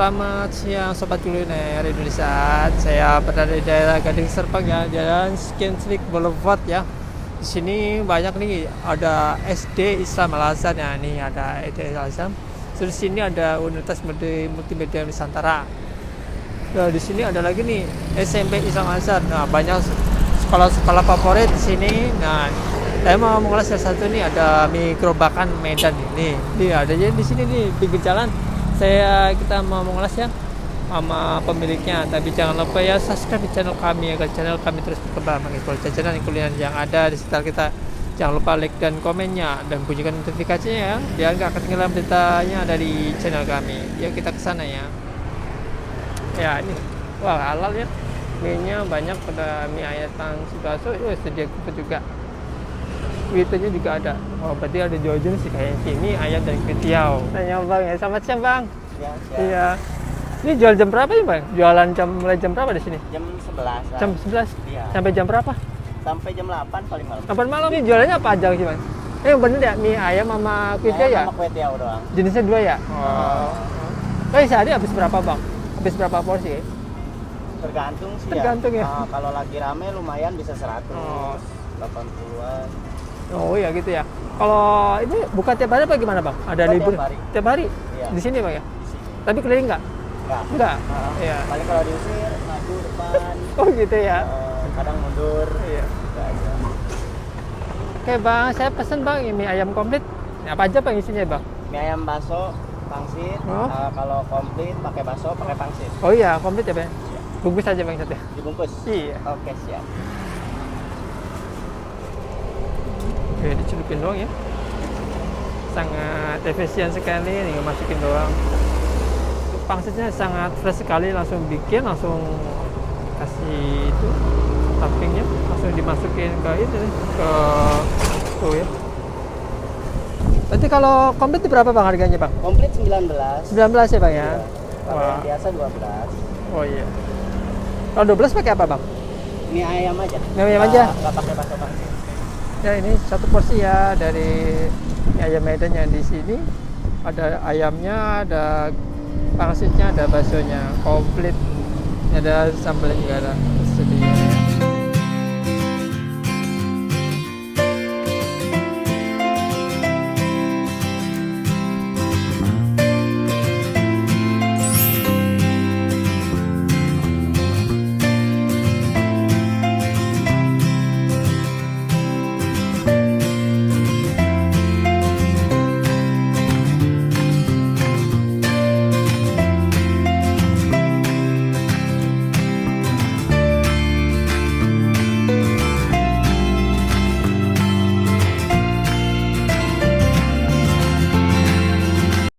Selamat siang Sobat Kuliner Indonesia. Saya berada di daerah Gading Serpong ya, Jalan Skenslik Boulevard ya. Di sini banyak nih, ada SD Islam Al Azhar ya, nih ada SD Al Azhar. Terus di sini ada Universitas Multimedia Nusantara. Nah, di sini ada lagi nih SMP Islam Al Azhar. Nah, banyak sekolah-sekolah favorit di sini. Nah, saya mau mengulas salah satu nih, ada mie gerobakan Medan ini. Nih ada aja di sini nih pinggir jalan. Kita mau mengulas ya sama pemiliknya, tapi jangan lupa ya subscribe di channel kami agar channel kami terus berkembang mengeksplor jajanan kuliner yang ada di sekitar kita. Jangan lupa like dan komennya dan bunyikan notifikasinya ya, biar nggak ketinggalan beritanya dari channel kami. Yuk kita ke sana ya. Ya ini, wah halal ya, mie-nya banyak, pada mie ayatan bakso, sedia kupat juga. Kuitnya juga ada. Oh, berarti ada dua jenis sih kayak sini, ayam dan kuitiau. Tanya bang ya, selamat siang bang. Ya, Iya. Ini jual jam berapa ya bang? Jualan mulai jam berapa di sini? jam 11. Jam 11. Iya. Sampai jam berapa? Sampai jam 8 paling malam. 8 malam. Ini jualannya apa aja sih bang? Yang bener ya, mie ayam sama kuitiau ya? Sama kue tiaw doang. Jenisnya dua ya? Oh. Sehari habis berapa bang? Habis berapa porsi? Tergantung sih Tergantung ya? Kalau lagi rame lumayan bisa 100, Oh. 80-an. Oh iya gitu ya. Kalau ini buka tiap hari apa gimana bang? Ada Buka libur? tiap hari. Tiap hari? Iya. Di sini bang ya? Di sini. Tapi keliling nggak? Enggak. Enggak? Nah, Iya. paling kalau diusir maju depan. Oh gitu ya? Kadang mundur. Iya. Gitu aja. Oke bang, saya pesen bang mie ayam komplit. Ini apa aja bang isinya bang? Mie ayam bakso, pangsit. Oh. Kalau komplit pakai bakso, pakai pangsit. Oh iya, komplit ya bang? Bungkus aja bang satu. Dibungkus. Iya. Oke, siap. Oke, dicelupin doang ya. Sangat efisien sekali nih, masukin doang. Pangsitnya sangat fresh sekali, langsung bikin, langsung kasih itu toppingnya, langsung dimasukin ke itu nih, ke tuh ya. Berarti kalau komplit itu berapa bang harganya bang? Komplit 19. 19 ya bang ya? Iya. Kalau yang Wah. biasa 12. Oh iya. Kalau 12 pakai apa bang? Mie ayam aja. Mie ayam aja? Nggak pakai bakso pangsit. Ya ini satu porsi ya dari ayam Medan yang di sini. Ada ayamnya, ada pangsitnya, ada baksonya, komplit. Ada sambalnya juga ada tersedia.